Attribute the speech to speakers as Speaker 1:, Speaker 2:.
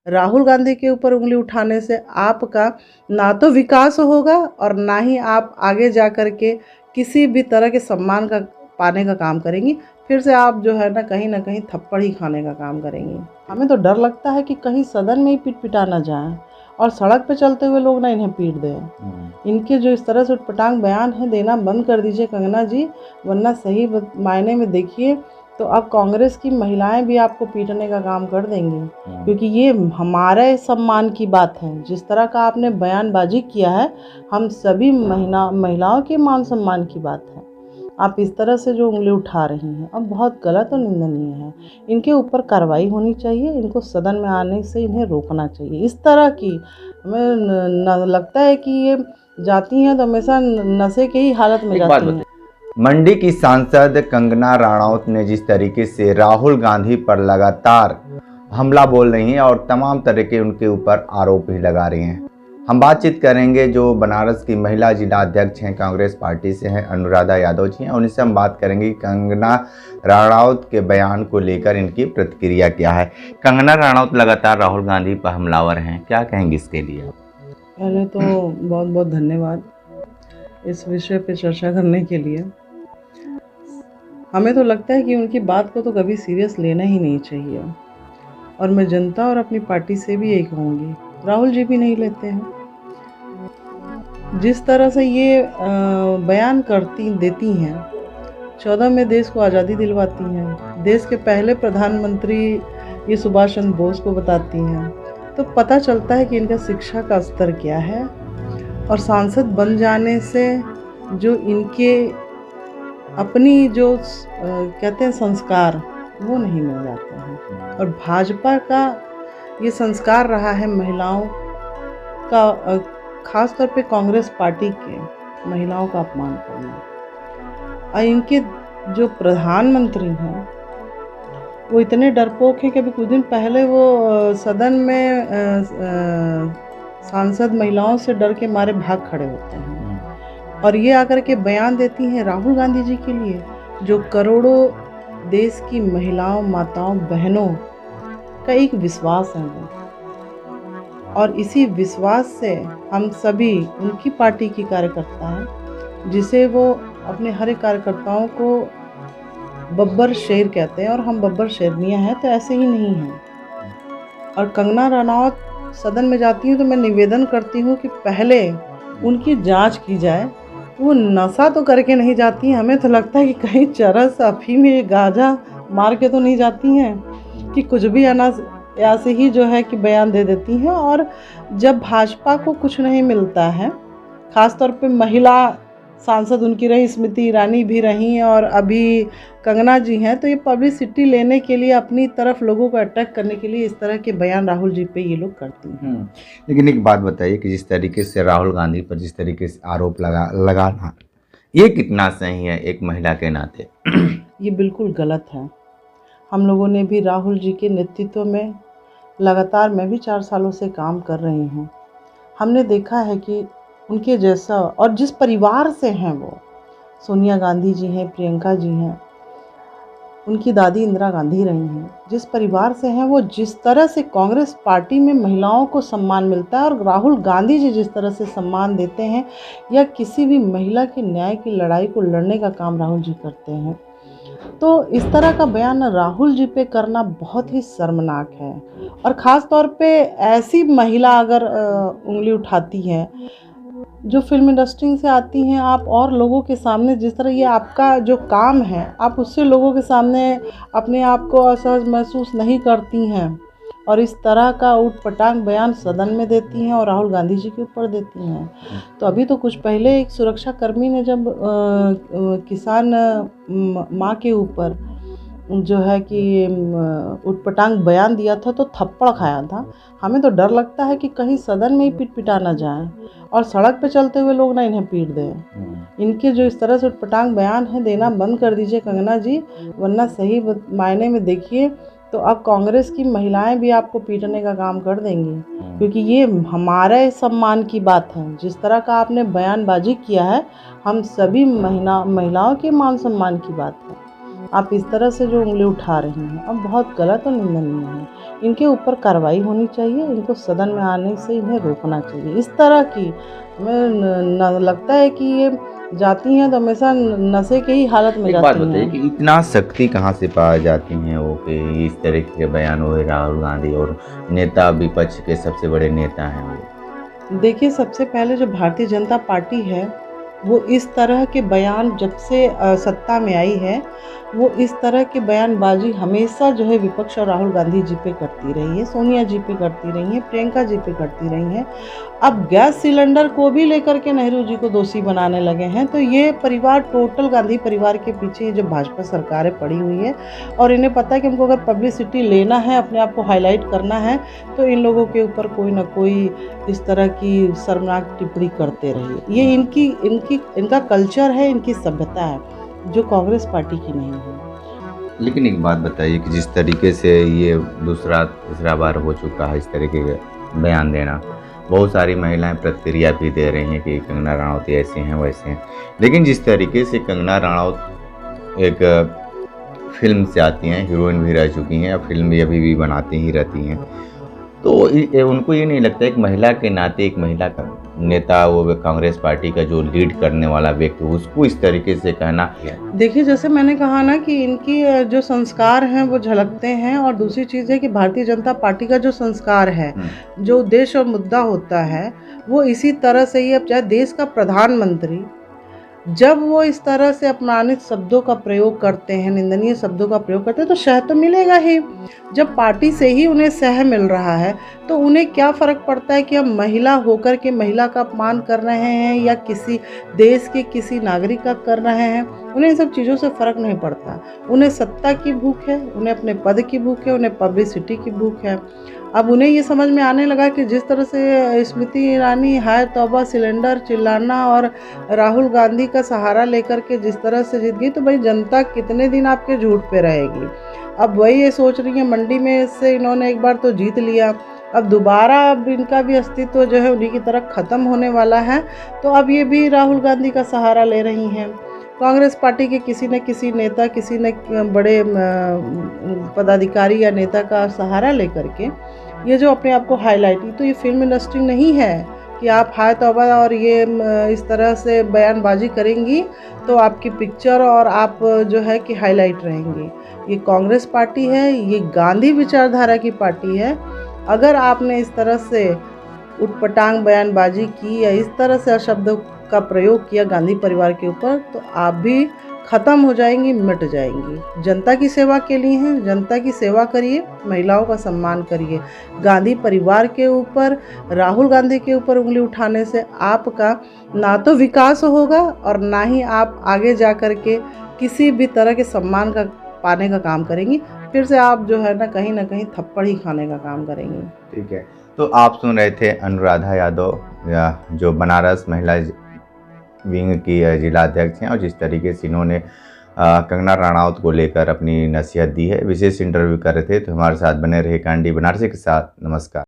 Speaker 1: राहुल गांधी के ऊपर उंगली उठाने से आपका ना तो विकास होगा और ना ही आप आगे जा कर के किसी भी तरह के सम्मान का पाने का काम करेंगी। फिर से आप जो है ना कहीं थप्पड़ ही खाने का काम करेंगी। हमें तो डर लगता है कि कहीं सदन में ही पीट पिटा ना जाए और सड़क पे चलते हुए लोग ना इन्हें पीट दें। इनके जो इस तरह से उटपटांग बयान है देना बंद कर दीजिए कंगना जी, वरना सही मायने में देखिए तो अब कांग्रेस की महिलाएं भी आपको पीटने का काम कर देंगी, क्योंकि ये हमारे सम्मान की बात है। जिस तरह का आपने बयानबाजी किया है, हम सभी महिलाओं के मान सम्मान की बात है। आप इस तरह से जो उंगली उठा रही हैं अब बहुत गलत और निंदनीय है। इनके ऊपर कार्रवाई होनी चाहिए, इनको सदन में आने से इन्हें रोकना चाहिए। इस तरह की हमें लगता है कि ये जाती हैं तो हमेशा नशे के ही हालत में जाती हैं।
Speaker 2: मंडी की सांसद कंगना राणावत ने जिस तरीके से राहुल गांधी पर लगातार हमला बोल रही हैं और तमाम तरह के उनके ऊपर आरोप भी लगा रही हैं, हम बातचीत करेंगे जो बनारस की महिला जिला अध्यक्ष हैं, कांग्रेस पार्टी से हैं, अनुराधा यादव जी हैं। उनसे हम बात करेंगे कि कंगना राणावत के बयान को लेकर इनकी प्रतिक्रिया क्या है। कंगना राणावत लगातार राहुल गांधी पर हमलावर हैं, क्या कहेंगे इसके लिए?
Speaker 1: पहले तो बहुत बहुत धन्यवाद इस विषय पे चर्चा करने के लिए। हमें तो लगता है कि उनकी बात को तो कभी सीरियस लेना ही नहीं चाहिए, और मैं जनता और अपनी पार्टी से भी यही कहूँगी, राहुल जी भी नहीं लेते हैं। जिस तरह से ये बयान देती हैं, 14 में देश को आज़ादी दिलवाती हैं, देश के पहले प्रधानमंत्री ये सुभाष चंद्र बोस को बताती हैं, तो पता चलता है कि इनका शिक्षा का स्तर क्या है। और सांसद बन जाने से जो इनके अपनी जो कहते हैं संस्कार, वो नहीं मिल जाते हैं। और भाजपा का ये संस्कार रहा है महिलाओं का, खास तौर पे कांग्रेस पार्टी के महिलाओं का अपमान करना। और इनके जो प्रधानमंत्री हैं वो इतने डरपोक हैं कि अभी कुछ दिन पहले वो सदन में सांसद महिलाओं से डर के मारे भाग खड़े होते हैं, और ये आकर के बयान देती हैं राहुल गांधी जी के लिए, जो करोड़ों देश की महिलाओं, माताओं, बहनों का एक विश्वास है वो। और इसी विश्वास से हम सभी उनकी पार्टी की कार्यकर्ता हैं, जिसे वो अपने हर एक कार्यकर्ताओं को बब्बर शेर कहते हैं, और हम बब्बर शेरनियाँ हैं तो ऐसे ही नहीं हैं। और कंगना रनौत सदन में जाती हूँ तो मैं निवेदन करती हूँ कि पहले उनकी जांच की जाए। वो नशा तो करके नहीं जाती हैं, हमें तो लगता है कि कहीं चरस, अफीम, ये गांजा मार के तो नहीं जाती हैं कि कुछ भी ऐसे ही जो है कि बयान दे देती हैं। और जब भाजपा को कुछ नहीं मिलता है, ख़ास तौर पे महिला सांसद उनकी रही, स्मृति ईरानी भी रही और अभी कंगना जी हैं, तो ये पब्लिसिटी लेने के लिए, अपनी तरफ लोगों को अटैक करने के लिए इस तरह के बयान राहुल जी पे ये लोग करती हैं।
Speaker 2: लेकिन एक बात बताइए कि जिस तरीके से राहुल गांधी पर जिस तरीके से आरोप लगाना, ये कितना सही है एक महिला के नाते?
Speaker 1: ये बिल्कुल गलत है। हम लोगों ने भी राहुल जी के नेतृत्व में लगातार, मैं भी 4 सालों से काम कर रही हूँ, हमने देखा है कि उनके जैसा, और जिस परिवार से हैं वो, सोनिया गांधी जी हैं, प्रियंका जी हैं, उनकी दादी इंदिरा गांधी रही हैं, जिस परिवार से हैं वो, जिस तरह से कांग्रेस पार्टी में महिलाओं को सम्मान मिलता है और राहुल गांधी जी जिस तरह से सम्मान देते हैं, या किसी भी महिला की न्याय की लड़ाई को लड़ने का काम राहुल जी करते हैं, तो इस तरह का बयान राहुल जी पे करना बहुत ही शर्मनाक है। और ख़ास तौर पे ऐसी महिला अगर उंगली उठाती है जो फिल्म इंडस्ट्री से आती हैं, आप और लोगों के सामने जिस तरह ये आपका जो काम है, आप उससे लोगों के सामने अपने आप को असहज महसूस नहीं करती हैं, और इस तरह का ऊटपटांग बयान सदन में देती हैं और राहुल गांधी जी के ऊपर देती हैं। तो अभी तो कुछ पहले एक सुरक्षाकर्मी ने जब किसान माँ के ऊपर जो है कि ऊटपटांग बयान दिया था तो थप्पड़ खाया था। हमें तो डर लगता है कि कहीं सदन में ही पीट पिटा ना जाए और सड़क पे चलते हुए लोग ना इन्हें पीट दें। इनके जो इस तरह से ऊटपटांग बयान है देना बंद कर दीजिए कंगना जी, वरना सही मायने में देखिए तो अब कांग्रेस की महिलाएं भी आपको पीटने का काम कर देंगी, क्योंकि ये हमारे सम्मान की बात है। जिस तरह का आपने बयानबाजी किया है, हम सभी महिलाओं के मान सम्मान की बात है। आप इस तरह से जो उंगली उठा रही हैं अब बहुत गलत और निंदनीय है। इनके ऊपर कार्रवाई होनी चाहिए, इनको सदन में आने से इन्हें रोकना चाहिए। इस तरह की हमें लगता है कि ये जाती हैं तो हमेशा नशे के ही हालत में
Speaker 2: एक बात
Speaker 1: जाती
Speaker 2: बताइए
Speaker 1: हैं।
Speaker 2: कि इतना शक्ति कहाँ से पा जाती हैं वो कि इस तरह के बयान हुए राहुल गांधी और नेता विपक्ष के सबसे बड़े नेता हैं वो।
Speaker 1: देखिए, सबसे पहले जो भारतीय जनता पार्टी है, वो इस तरह के बयान जब से सत्ता में आई है, वो इस तरह की बयानबाजी हमेशा जो है विपक्ष और राहुल गांधी जी पे करती रही है, सोनिया जी पे करती रही हैं, प्रियंका जी पे करती रही हैं। अब गैस सिलेंडर को भी लेकर के नेहरू जी को दोषी बनाने लगे हैं। तो ये परिवार टोटल गांधी परिवार के पीछे जो भाजपा सरकार है पड़ी हुई है, और इन्हें पता है कि हमको अगर पब्लिसिटी लेना है, अपने आप को हाईलाइट करना है, तो इन लोगों के ऊपर कोई ना कोई इस तरह की शर्मनाक टिप्पणी करते रहिए। ये इनका कल्चर है, इनकी सभ्यता है, जो कांग्रेस पार्टी की नहीं है।
Speaker 2: लेकिन एक बात बताइए कि जिस तरीके से ये दूसरा तीसरा बार हो चुका है इस तरीके के बयान देना, बहुत सारी महिलाएं प्रतिक्रिया भी दे रही हैं कि कंगना रनौत ऐसे हैं वैसे हैं, लेकिन जिस तरीके से कंगना रनौत एक फिल्म से आती हैं, हीरोइन भी रह चुकी हैं, फिल्म भी अभी भी बनाती ही रहती हैं, तो उनको ये नहीं लगता एक महिला के नाते एक महिला का नेता, वो कांग्रेस पार्टी का जो लीड करने वाला व्यक्ति, उसको इस तरीके से कहना।
Speaker 1: देखिए, जैसे मैंने कहा ना कि इनकी जो संस्कार हैं वो झलकते हैं, और दूसरी चीज़ है कि भारतीय जनता पार्टी का जो संस्कार है, जो उद्देश्य और मुद्दा होता है, वो इसी तरह से ही, अब चाहे देश का प्रधानमंत्री जब वो इस तरह से अपमानित शब्दों का प्रयोग करते हैं, निंदनीय शब्दों का प्रयोग करते हैं, तो शह तो मिलेगा ही। जब पार्टी से ही उन्हें सह मिल रहा है, तो उन्हें क्या फ़र्क पड़ता है कि हम महिला होकर के महिला का अपमान कर रहे हैं या किसी देश के किसी नागरिक का कर रहे हैं। उन्हें इन सब चीज़ों से फ़र्क नहीं पड़ता। उन्हें सत्ता की भूख है, उन्हें अपने पद की भूख है, उन्हें पब्लिसिटी की भूख है। अब उन्हें ये समझ में आने लगा कि जिस तरह से स्मृति ईरानी हाय तौबा सिलेंडर चिल्लाना और राहुल गांधी का सहारा लेकर के जिस तरह से जीत गई, तो भाई जनता कितने दिन आपके झूठ पे रहेगी। अब वही ये सोच रही है, मंडी में से इन्होंने एक बार तो जीत लिया, अब दोबारा अब इनका भी अस्तित्व जो है उन्हीं की तरह ख़त्म होने वाला है। तो अब ये भी राहुल गांधी का सहारा ले रही हैं। कांग्रेस पार्टी के किसी न किसी नेता, किसी न बड़े पदाधिकारी या नेता का सहारा लेकर के ये जो अपने आप को हाईलाइट, तो ये फिल्म इंडस्ट्री नहीं है कि आप हाय तौबा और ये इस तरह से बयानबाजी करेंगी तो आपकी पिक्चर और आप जो है कि हाईलाइट रहेंगी। ये कांग्रेस पार्टी है, ये गांधी विचारधारा की पार्टी है। अगर आपने इस तरह से उटपटांग बयानबाजी की या इस तरह से शब्दों का प्रयोग किया गांधी परिवार के ऊपर, तो आप भी ख़त्म हो जाएंगी, मिट जाएंगी। जनता की सेवा के लिए हैं, जनता की सेवा करिए, महिलाओं का सम्मान करिए। गांधी परिवार के ऊपर, राहुल गांधी के ऊपर उंगली उठाने से आपका ना तो विकास होगा और ना ही आप आगे जा कर के किसी भी तरह के सम्मान का पाने का काम करेंगी। फिर से आप जो है ना कहीं थप्पड़ ही खाने का काम करेंगी।
Speaker 2: ठीक है, तो आप सुन रहे थे अनुराधा यादव, जो बनारस महिला विंग की जिला अध्यक्ष हैं, और जिस तरीके से इन्होंने कंगना रनौत को लेकर अपनी नसीहत दी है। विशेष इंटरव्यू कर रहे थे, तो हमारे साथ बने रहे। कैंडी बनारसी के साथ, नमस्कार।